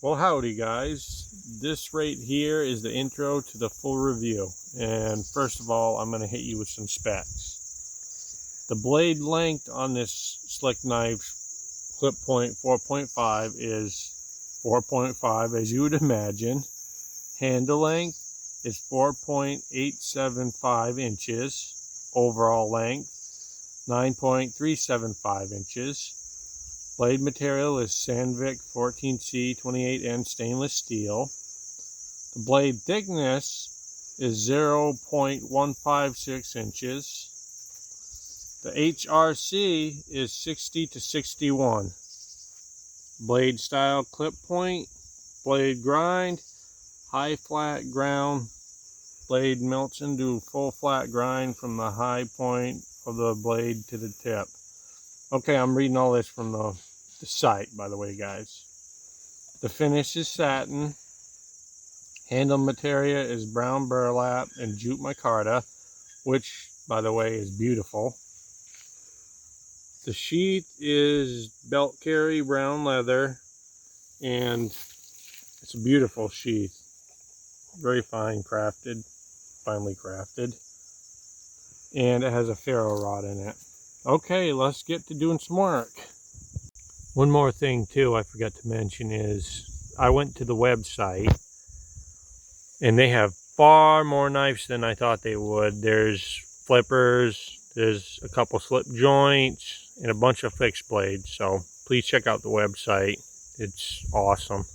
Well, howdy guys. This right here is the intro to the full review. And first of all, I'm going to hit you with some specs. The blade length on this Slicknives ClipPoint 4.5 is 4.5 as you would imagine. Handle length is 4.875 inches. Overall length 9.375 inches. Blade material is Sandvik 14C 28N stainless steel. The blade thickness is 0.156 inches. The HRC is 60 to 61. Blade style clip point, blade grind, high flat ground. Blade melts into full flat grind from the high point of the blade to the tip. Okay, I'm reading all this from the site, by the way, guys. The finish is satin. Handle material is brown burlap and jute micarta, which, by the way, is beautiful. The sheath is belt carry brown leather, and it's a beautiful sheath. Very finely crafted. And it has a ferro rod in it. Okay, let's get to doing some work. One more thing too I forgot to mention is I went to the website and they have far more knives than I thought they would. There's flippers, there's a couple slip joints, and a bunch of fixed blades. So please check out the website. It's awesome.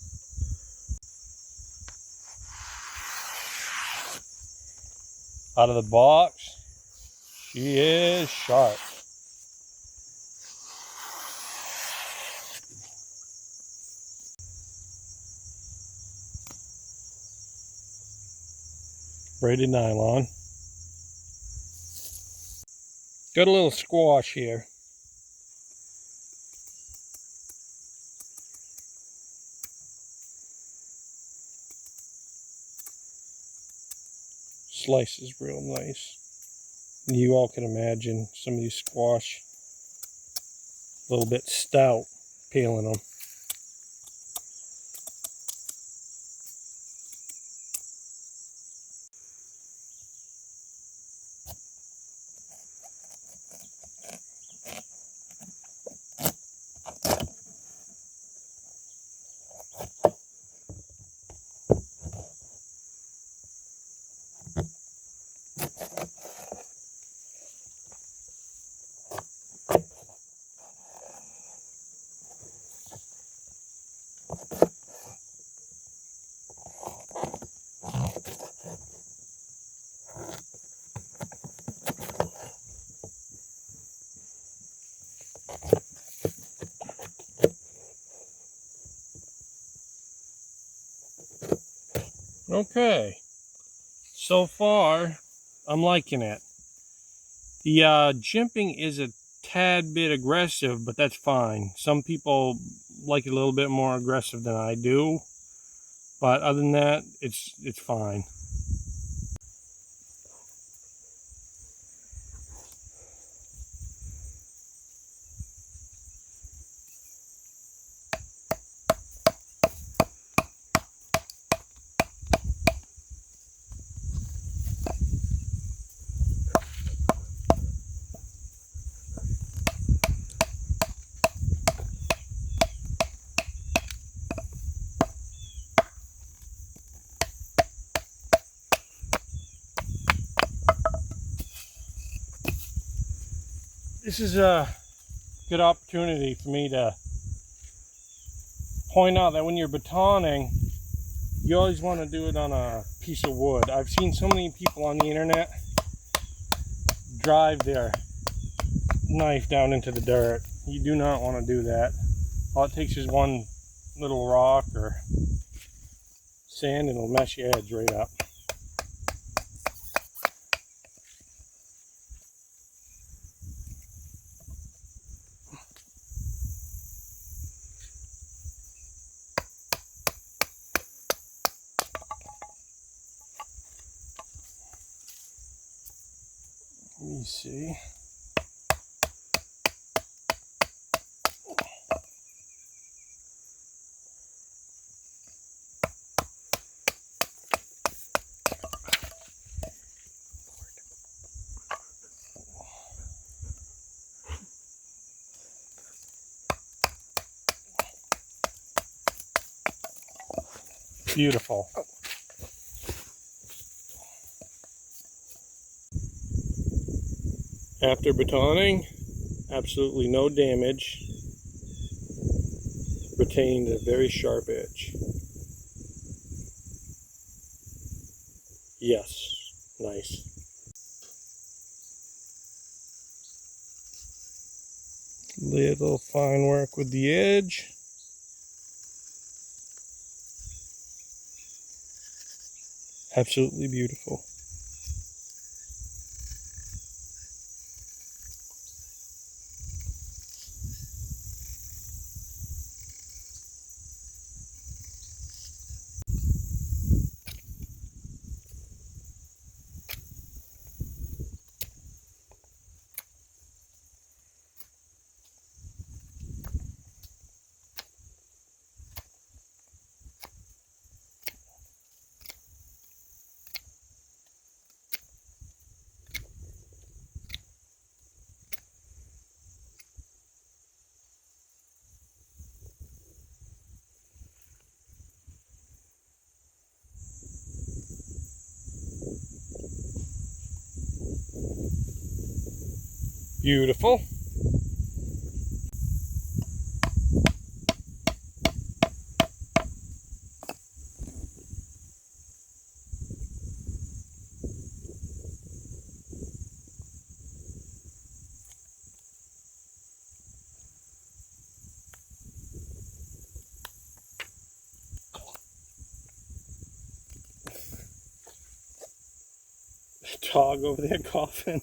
Out of the box, she is sharp. Braided nylon. Got a little squash here. Slices real nice. You all can imagine some of these squash a little bit stout peeling them. Okay, so far I'm liking it. The jimping is a tad bit aggressive, but that's fine. Some people like it a little bit more aggressive than I do, but other than that, it's fine. This is a good opportunity for me to point out that when you're batoning, you always want to do it on a piece of wood. I've seen so many people on the internet drive their knife down into the dirt. You do not want to do that. All it takes is one little rock or sand and it'll mess your edge right up. Let me see. Beautiful. After batoning, absolutely no damage. Retained a very sharp edge. Yes, nice. Little fine work with the edge. Absolutely beautiful. Beautiful. Dog over there coughing.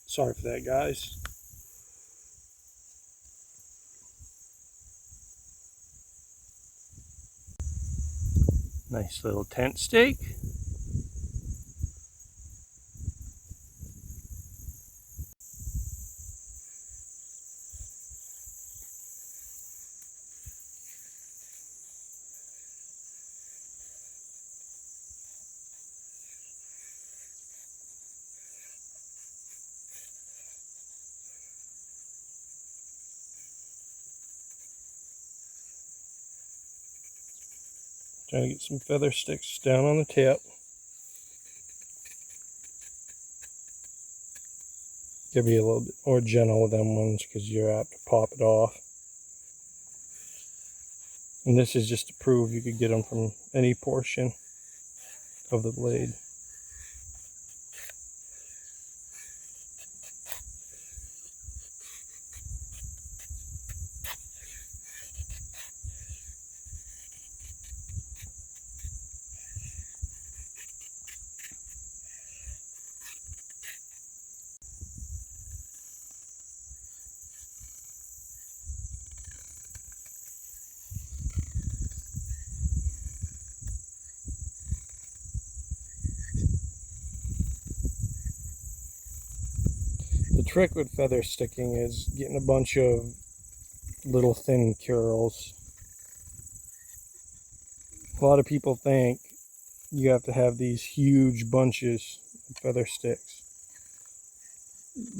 Sorry for that, guys. Nice little tent stake. Trying to get some feather sticks down on the tip. Gotta be a little bit more gentle with them ones because you're apt to pop it off. And this is just to prove you could get them from any portion of the blade. The trick with feather sticking is getting a bunch of little thin curls. A lot of people think you have to have these huge bunches of feather sticks.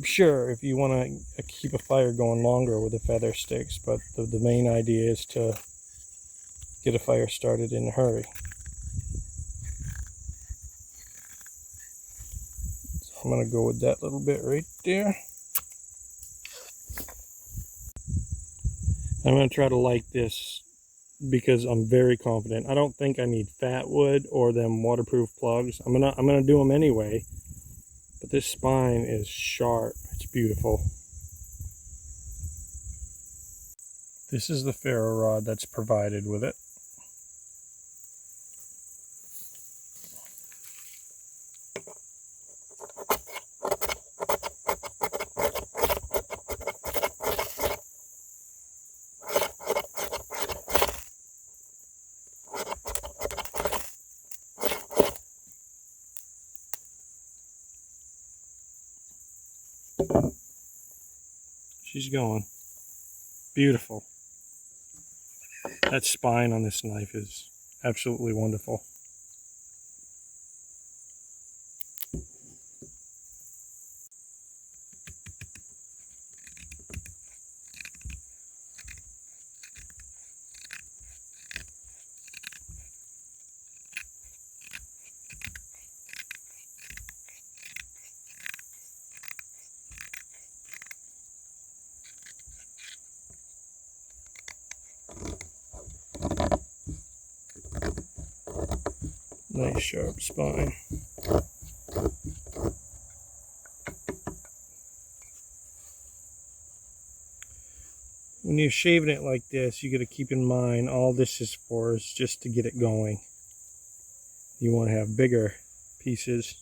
Sure, if you want to keep a fire going longer with the feather sticks, but the main idea is to get a fire started in a hurry. So I'm going to go with that little bit right there. I'm going to try to light this because I'm very confident. I don't think I need fat wood or them waterproof plugs. I'm gonna do them anyway. But this spine is sharp. It's beautiful. This is the ferro rod that's provided with it. She's going. Beautiful. That spine on this knife is absolutely wonderful. Nice sharp spine. When you're shaving it like this, you got to keep in mind all this is for is just to get it going. You want to have bigger pieces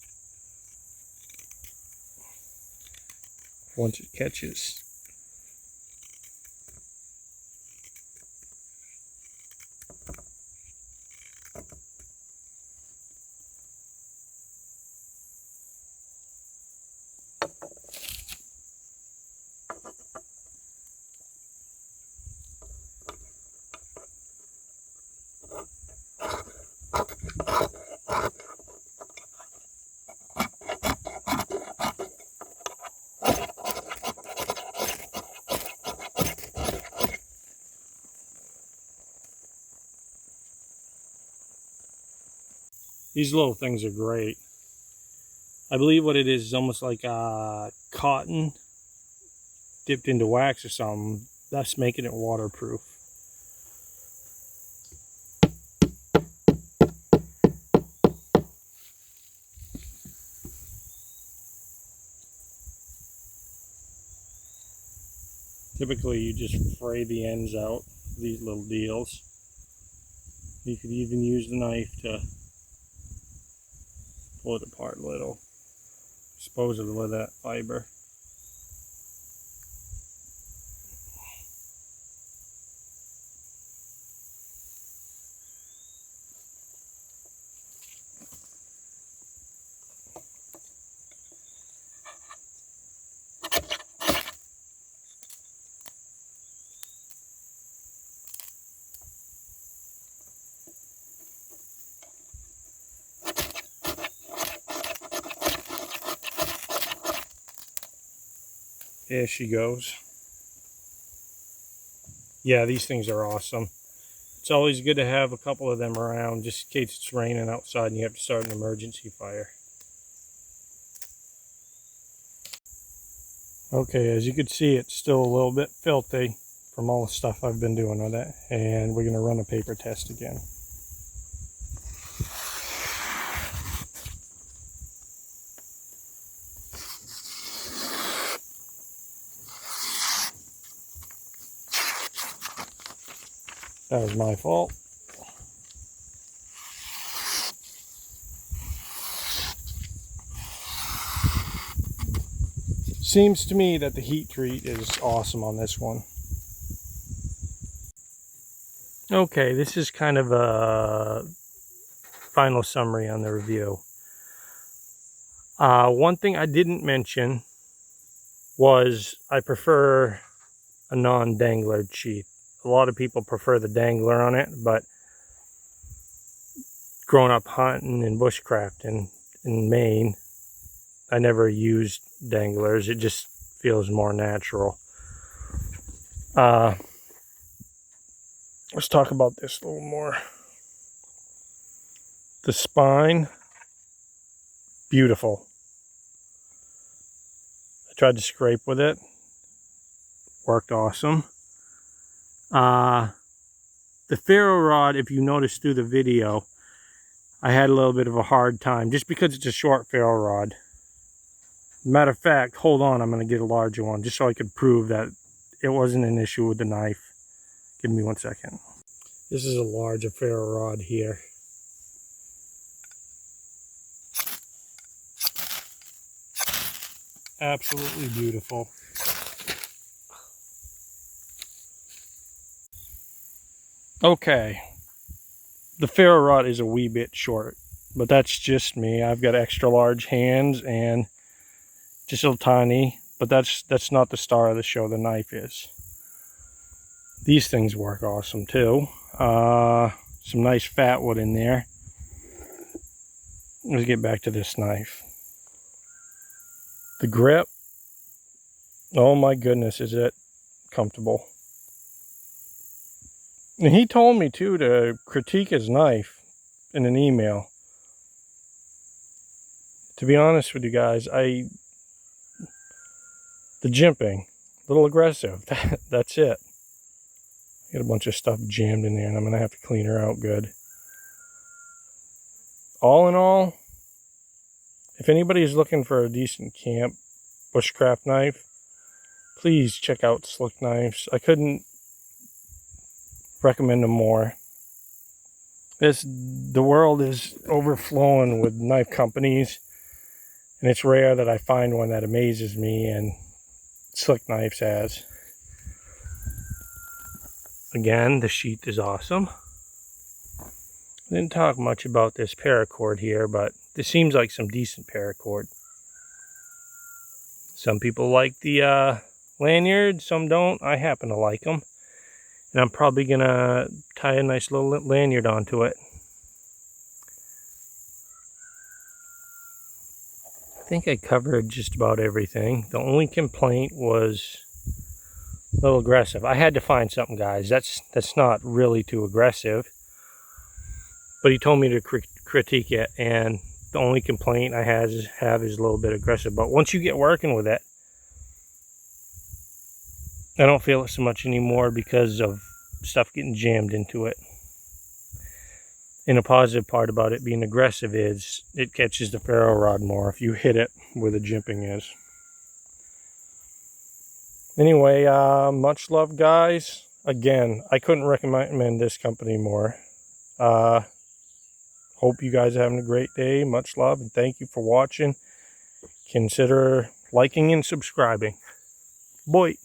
once it catches. These little things are great. I believe what it is almost like cotton dipped into wax or something. That's making it waterproof. Typically you just fray the ends out, these little deals. You could even use the knife to pull it apart a little, dispose of that fiber. There she goes. Yeah, these things are awesome. It's always good to have a couple of them around just in case it's raining outside and you have to start an emergency fire. Okay, as you can see, it's still a little bit filthy from all the stuff I've been doing with it. And we're going to run a paper test again. That was my fault. Seems to me that the heat treat is awesome on this one. Okay, this is kind of a final summary on the review. One thing I didn't mention was I prefer a non-dangler sheath. A lot of people prefer the dangler on it, but growing up hunting and bushcraft in Maine, I never used danglers. It just feels more natural. Let's talk about this a little more. The spine, beautiful. I tried to scrape with it. Worked awesome. The ferro rod, if you noticed through the video, I had a little bit of a hard time just because it's a short ferro rod. Matter of fact, hold on, I'm going to get a larger one just so I could prove that it wasn't an issue with the knife. Give me 1 second. This is a larger ferro rod here. Absolutely beautiful. Okay, the ferro rod is a wee bit short, but that's just me. I've got extra large hands and just a tiny, but that's not the star of the show. The knife is. These things work awesome too. Some nice fat wood in there. Let's get back to this knife. The grip, oh my goodness, is it comfortable. And he told me too to critique his knife in an email. To be honest with you guys, the jimping, a little aggressive. That's it. Got a bunch of stuff jammed in there and I'm going to have to clean her out good. all in all, if anybody's looking for a decent camp bushcraft knife, please check out Slicknives. I couldn't recommend them more. The world is overflowing with knife companies, and it's rare that I find one that amazes me, and Slicknives has. Again, the sheath is awesome. I didn't talk much about this paracord here, but this seems like some decent paracord. Some people like the lanyard, some don't. I happen to like them. And I'm probably going to tie a nice little lanyard onto it. I think I covered just about everything. The only complaint was a little aggressive. I had to find something, guys. That's not really too aggressive. But he told me to critique it, and the only complaint I have is a little bit aggressive. But once you get working with it, I don't feel it so much anymore because of stuff getting jammed into it. And a positive part about it being aggressive is it catches the ferro rod more if you hit it where the jimping is. Anyway, much love, guys. Again, I couldn't recommend this company more. Hope you guys are having a great day. Much love, and thank you for watching. Consider liking and subscribing. Bye.